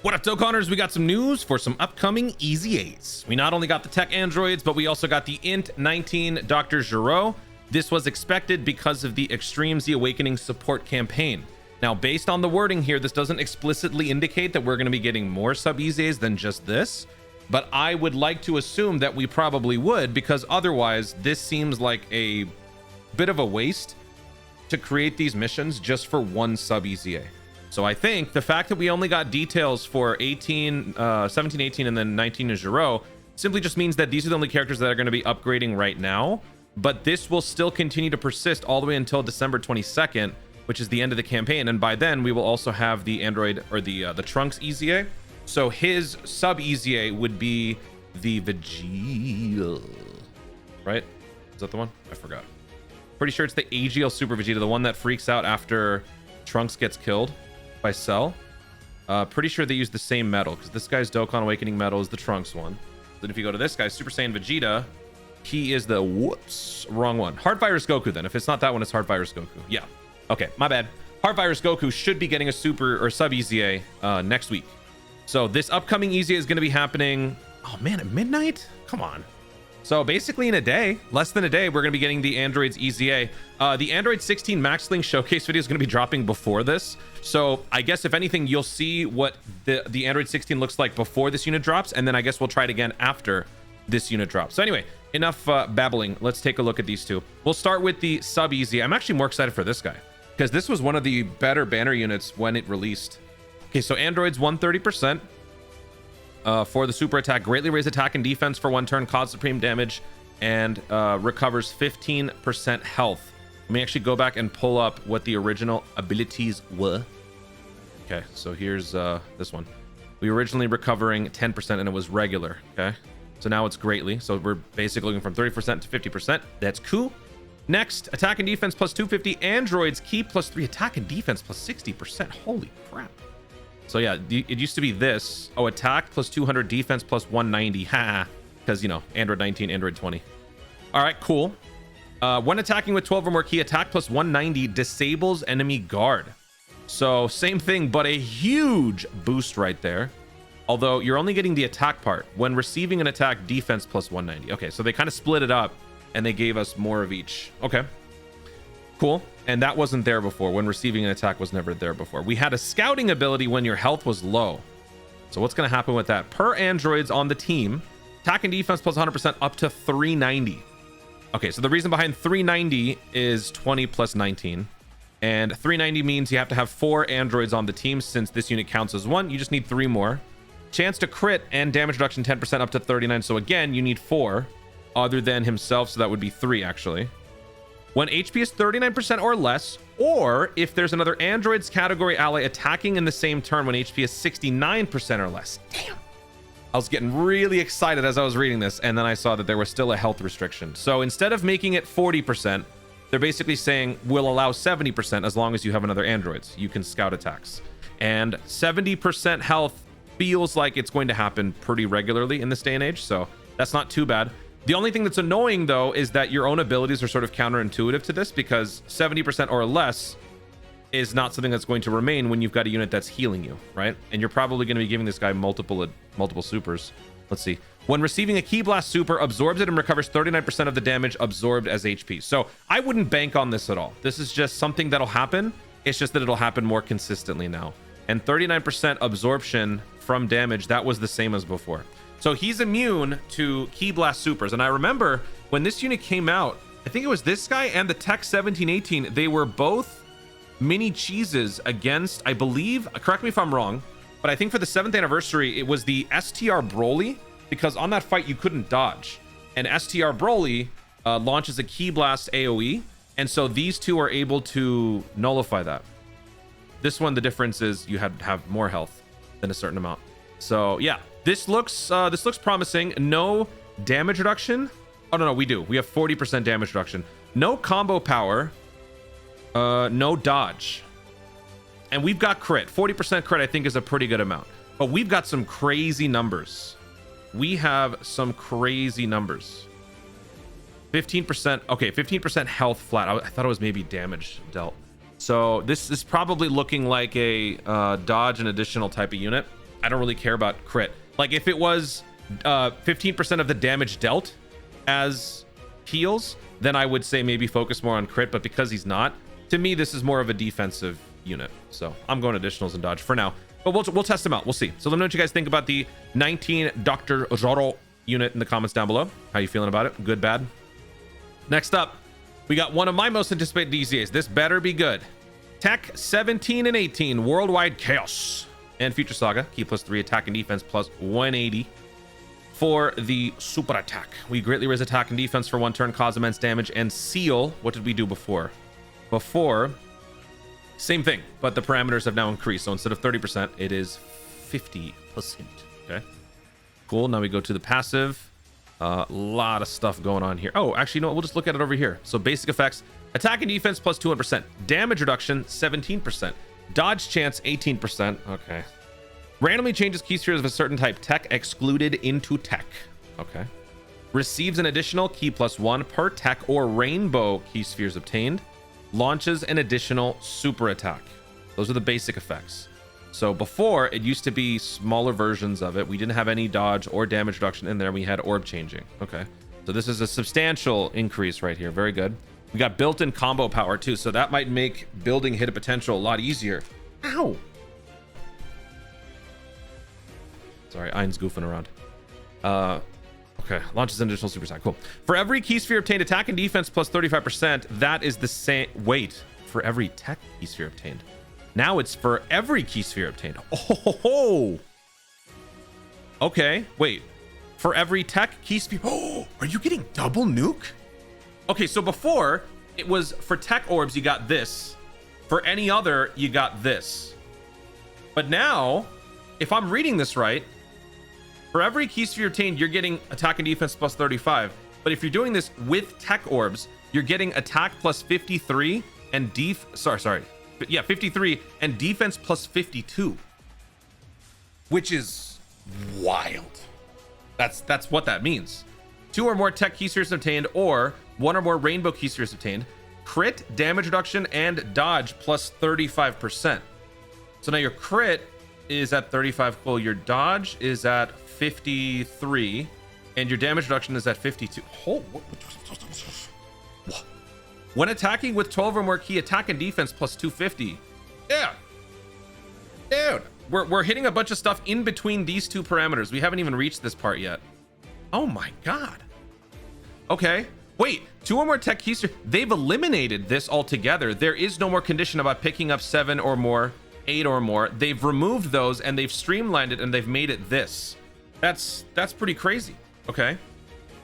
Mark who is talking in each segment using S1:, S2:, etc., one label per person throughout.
S1: What up, Dokkaners? We got some news for some upcoming EZAs. We not only got the TEQ androids, but we also got the INT 19 Dr. Gero. This was expected because of the Extreme Z Awakening support campaign. Now, based on the wording here, this doesn't explicitly indicate that we're going to be getting more sub EZAs than just this, but I would like to assume that we probably would, because otherwise this seems like a bit of a waste to create these missions just for one sub EZA. So I think the fact that we only got details for 17, 18, and then 19 is Gero simply just means that these are the only characters that are going to be upgrading right now. But this will still continue to persist all the way until December 22nd, which is the end of the campaign. And by then we will also have the android or the Trunks EZA. So his sub EZA would be the Vegeta, right? Is that the one? I forgot. Pretty sure it's the AGL Super Vegeta, the one that freaks out after Trunks gets killed by Cell. Pretty sure they use the same medal, because this guy's Dokkan Awakening medal is the Trunks one. Then if you go to this guy, Super Saiyan Vegeta, he is the wrong one. Hard Virus Goku. Then if it's not that one, it's Hard Virus Goku. Yeah, okay, my bad. Hard Virus Goku should be getting a super or sub EZA next week. So this upcoming EZA is going to be happening, oh man, at midnight. Come on. So basically in a day, less than a day, we're going to be getting the androids EZA. The Android 16 Max Link showcase video is going to be dropping before this. So I guess if anything, you'll see what the Android 16 looks like before this unit drops. And then I guess we'll try it again after this unit drops. So anyway, enough babbling. Let's take a look at these two. We'll start with the sub EZA. I'm actually more excited for this guy because this was one of the better banner units when it released. Okay, so androids 130%. For the super attack, greatly raise attack and defense for one turn, cause supreme damage, and recovers 15% health. Let me actually go back and pull up what the original abilities were. Okay, so here's this one. We were originally recovering 10% and it was regular. Okay, so now it's greatly. So we're basically looking from 30% to 50%. That's cool. Next, attack and defense plus 250. Androids keep plus 3 attack and defense plus 60%. Holy crap. So yeah, it used to be this. Oh, attack plus 200, defense plus 190. Ha! Because, you know, Android 19, Android 20. All right, cool. When attacking with 12 or more key, attack plus 190 disables enemy guard. So same thing, but a huge boost right there. Although you're only getting the attack part. When receiving an attack, defense plus 190. Okay, so they kind of split it up and they gave us more of each. Okay. Cool. And that wasn't there before. When receiving an attack was never there before. We had a scouting ability when your health was low. So what's going to happen with that? Per androids on the team, attack and defense plus 100% up to 390. Okay, so the reason behind 390 is 20 plus 19. And 390 means you have to have 4 androids on the team. Since this unit counts as 1, you just need 3 more. Chance to crit and damage reduction 10% up to 39. So again, you need 4 other than himself. So that would be 3 actually. When HP is 39% or less, or if there's another androids category ally attacking in the same turn when HP is 69% or less. Damn. I was getting really excited as I was reading this, and then I saw that there was still a health restriction. So instead of making it 40%, they're basically saying we'll allow 70% as long as you have another androids. You can scout attacks. And 70% health feels like it's going to happen pretty regularly in this day and age, so that's not too bad. The only thing that's annoying, though, is that your own abilities are sort of counterintuitive to this, because 70% or less is not something that's going to remain when you've got a unit that's healing you, right? And you're probably going to be giving this guy multiple supers. Let's see. When receiving a Ki Blast super, absorbs it and recovers 39% of the damage absorbed as HP. So I wouldn't bank on this at all. This is just something that'll happen. It's just that it'll happen more consistently now. And 39% absorption from damage, that was the same as before. So he's immune to Ki Blast supers. And I remember when this unit came out, I think it was this guy and the TEQ 1718, they were both mini cheeses against, I believe, correct me if I'm wrong, but I think for the 7th anniversary, it was the STR Broly, because on that fight, you couldn't dodge. And STR Broly launches a Ki Blast AoE. And so these two are able to nullify that. This one, the difference is you have more health than a certain amount. So yeah. This looks promising. No damage reduction. Oh, no, we do. We have 40% damage reduction. No combo power. No dodge. And we've got crit. 40% crit, I think, is a pretty good amount. But we've got some crazy numbers. We have some crazy numbers. 15%. Okay, 15% health flat. I thought it was maybe damage dealt. So this is probably looking like a dodge and additional type of unit. I don't really care about crit. Like if it was 15% of the damage dealt as heals, then I would say maybe focus more on crit, but because he's not, to me this is more of a defensive unit. So I'm going additionals and dodge for now, but we'll test them out. We'll see. So let me know what you guys think about the 19 Dr. Gero unit in the comments down below. How you feeling about it? Good, bad? Next up, we got one of my most anticipated EZAs. This better be good. TEQ 17 and 18, Worldwide Chaos and Future Saga, key +3 attack and defense plus 180 for the super attack. We greatly raise attack and defense for 1 turn, cause immense damage, and seal. What did we do before? Before, same thing, but the parameters have now increased. So instead of 30%, it is 50%. Okay, cool. Now we go to the passive. A lot of stuff going on here. Oh, actually, you know what? We'll just look at it over here. So basic effects, attack and defense plus 200%, damage reduction 17%, dodge chance 18%. Okay. Randomly changes key spheres of a certain type, TEQ excluded into TEQ. Okay. Receives an additional key +1 per TEQ or rainbow key spheres obtained. Launches an additional super attack. Those are the basic effects. So before, it used to be smaller versions of it. We didn't have any dodge or damage reduction in there. We had orb changing. Okay. So this is a substantial increase right here. Very good. We got built-in combo power too. So that might make building hit potential a lot easier. Ow. Sorry, Ein's goofing around. Okay. Launches an additional super attack. Cool. For every key sphere obtained, attack and defense plus 35%. That is the same. Wait. For every TEQ key sphere obtained. Now it's for every key sphere obtained. Oh, okay. Wait, for every TEQ key sphere. Oh, are you getting double nuke? Okay, so before it was for TEQ orbs, you got this. For any other, you got this. But now, if I'm reading this right, for every key sphere obtained, you're getting attack and defense plus 35. But if you're doing this with TEQ orbs, you're getting attack plus 53 and 53 and defense plus 52, which is wild. That's what that means. 2 or more TEQ key spheres obtained, or 1 or more rainbow key spheres obtained. Crit, damage reduction, and dodge plus 35%. So now your crit is at 35. Cool. Your dodge is at 53, and your damage reduction is at 52. Oh, what? When attacking with 12 or more key attack and defense plus 250. Yeah. Dude, we're hitting a bunch of stuff in between these two parameters. We haven't even reached this part yet. Oh my God. Okay. Wait, 2 or more TEQ key spheres. They've eliminated this altogether. There is no more condition about picking up 7 or more, 8 or more. They've removed those and they've streamlined it and they've made it this. That's pretty crazy. Okay.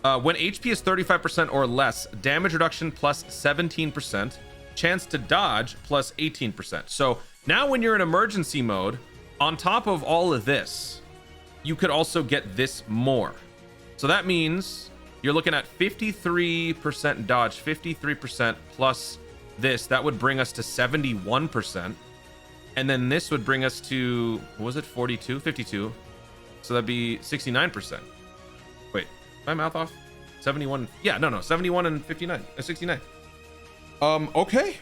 S1: When HP is 35% or less, damage reduction plus 17%, chance to dodge plus 18%. So now when you're in emergency mode, on top of all of this, you could also get this more. So that means you're looking at 53% dodge, 53% plus this. That would bring us to 71%. And then this would bring us to, what was it, 42, 52. So that'd be 69%. Wait, my mouth off? 71. Yeah, no, 71 and 59, 69. Okay.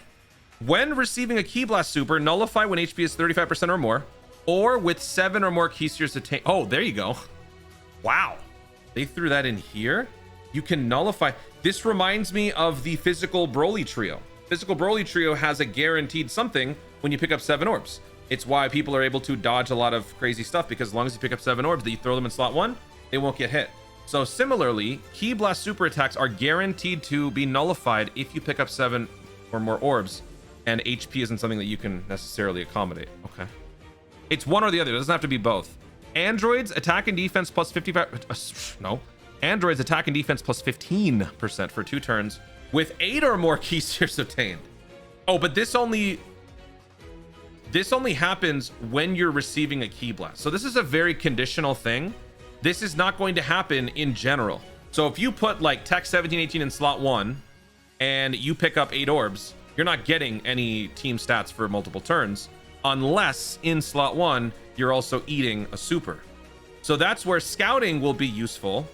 S1: When receiving a Key Blast super, nullify when HP is 35% or more, or with 7 or more key spheres attained. Oh, there you go. Wow. They threw that in here. You can nullify. This reminds me of the physical Broly trio. Physical Broly trio has a guaranteed something when you pick up 7 orbs. It's why people are able to dodge a lot of crazy stuff, because as long as you pick up 7 orbs that you throw them in slot 1, they won't get hit. So similarly, Key Blast super attacks are guaranteed to be nullified if you pick up 7 or more orbs, and HP isn't something that you can necessarily accommodate. Okay. It's one or the other. It doesn't have to be both. Androids attack and defense plus 55. No. Androids attack and defense plus 15% for 2 turns with 8 or more key spheres obtained. Oh, but this only happens when you're receiving a Key Blast. So this is a very conditional thing. This is not going to happen in general. So if you put like TEQ 17, 18 in slot 1 and you pick up 8 orbs, you're not getting any team stats for multiple turns, unless in slot 1 you're also eating a super. So that's where scouting will be useful,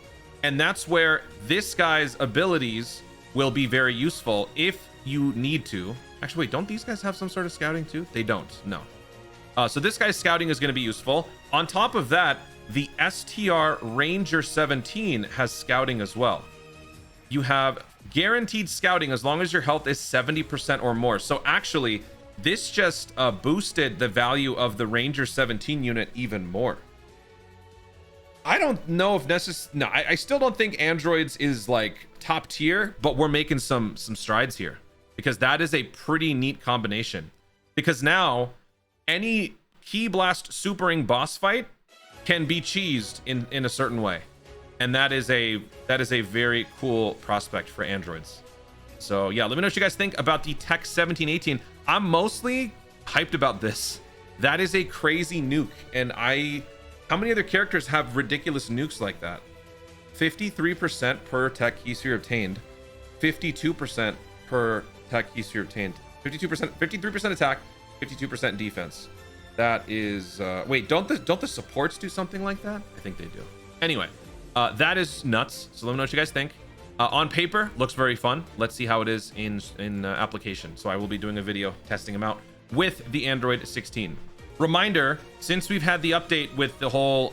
S1: and that's where this guy's abilities will be very useful if you need to. Actually, wait, don't these guys have some sort of scouting too? They don't. No. So this guy's scouting is going to be useful. On top of that, the STR Ranger 17 has scouting as well. You have guaranteed scouting as long as your health is 70% or more. So actually, this just boosted the value of the Ranger 17 unit even more. I don't know if necessarily... No, I still don't think androids is like top tier, but we're making some strides here, because that is a pretty neat combination. Because now any Ki Blast Supering boss fight can be cheesed in a certain way, and that is a very cool prospect for androids. So yeah, let me know what you guys think about the TEQ 1718. I'm mostly hyped about this. That is a crazy nuke, and how many other characters have ridiculous nukes like that? 53% per TEQ Keysfear obtained, 52% per TEQ Keysfear obtained, 52%, 53% attack, 52% defense. That is wait, don't the supports do something like that? I think they do. Anyway, that is nuts. So let me know what you guys think. On paper, looks very fun. Let's see how it is in application. So I will be doing a video testing them out with the Android 16. Reminder, since we've had the update with the whole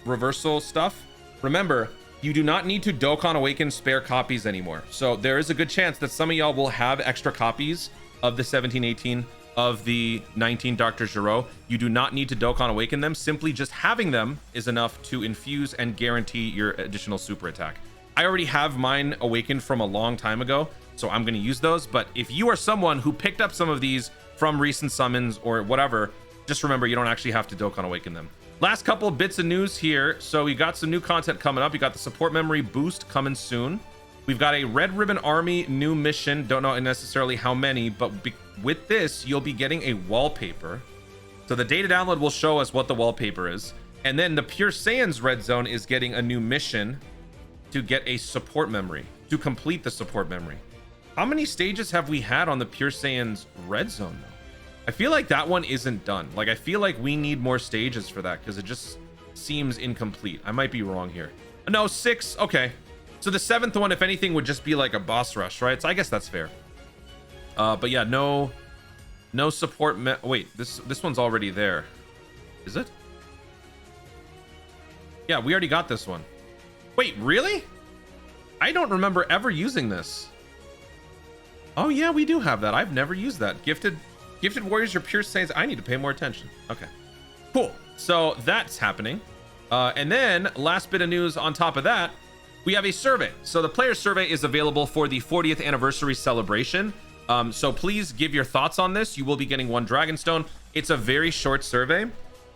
S1: reversal stuff, remember, you do not need to Dokkan Awaken spare copies anymore. So there is a good chance that some of y'all will have extra copies of the 1718, of the 19 Dr. Gero. You do not need to Dokkan Awaken them. Simply just having them is enough to infuse and guarantee your additional super attack. I already have mine awakened from a long time ago, so I'm going to use those. But if you are someone who picked up some of these from recent summons or whatever, just remember you don't actually have to Dokkan Awaken them. Last couple of bits of news here. So we got some new content coming up. We got the support memory boost coming soon. We've got a Red Ribbon Army new mission. Don't know necessarily how many, but with this, you'll be getting a wallpaper. So the data download will show us what the wallpaper is. And then the Pure Saiyans Red Zone is getting a new mission to get a support memory, to complete the support memory. How many stages have we had on the Pure Saiyans Red Zone, though? I feel like that one isn't done. Like, I feel like we need more stages for that, because it just seems incomplete. I might be wrong here. No, 6. Okay. So the 7th one, if anything, would just be like a boss rush, right? So I guess that's fair. But yeah, no support. Wait, this one's already there. Is it? Yeah, we already got this one. Wait, really? I don't remember ever using this. Oh yeah, we do have that. I've never used that. Gifted Warriors or Pure Saiyans. I need to pay more attention. Okay, cool. So that's happening. And then last bit of news on top of that, we have a survey. So the player survey is available for the 40th anniversary celebration. So please give your thoughts on this. You will be getting 1 Dragonstone. It's a very short survey.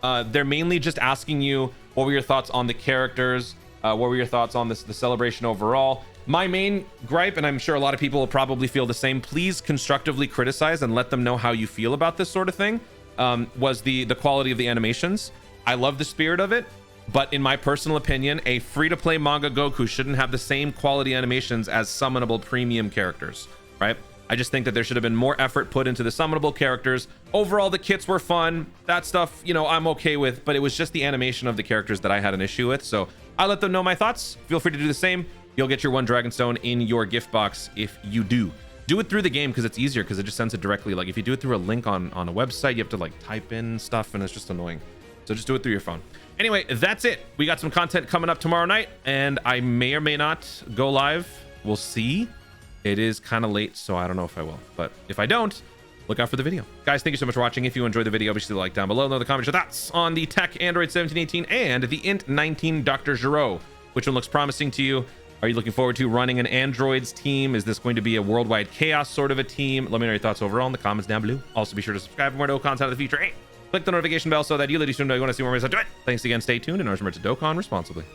S1: They're mainly just asking you what were your thoughts on the characters, what were your thoughts on the celebration overall. My main gripe, and I'm sure a lot of people will probably feel the same, please constructively criticize and let them know how you feel about this sort of thing, was the quality of the animations. I love the spirit of it, but in my personal opinion, a free-to-play manga Goku shouldn't have the same quality animations as summonable premium characters, right? I just think that there should have been more effort put into the summonable characters. Overall, the kits were fun. That stuff, you know, I'm okay with, but it was just the animation of the characters that I had an issue with. So I let them know my thoughts. Feel free to do the same. You'll get your 1 Dragonstone in your gift box if you do. Do it through the game because it's easier, because it just sends it directly. Like if you do it through a link on a website, you have to like type in stuff and it's just annoying. So just do it through your phone. Anyway, that's it. We got some content coming up tomorrow night, and I may or may not go live. We'll see. It is kind of late, so I don't know if I will. But if I don't, look out for the video. Guys, thank you so much for watching. If you enjoyed the video, obviously like down below. Know the comments your thoughts on the TEQ Android 1718 and the INT 19 Dr. Gero. Which one looks promising to you? Are you looking forward to running an androids team? Is this going to be a worldwide chaos sort of a team? Let me know your thoughts overall in the comments down below. Also, be sure to subscribe for more Dokkan content in the future. Hey, click the notification bell so that you ladies know you want to see more videos. Do it. Thanks again. Stay tuned, and remember to Dokkan responsibly.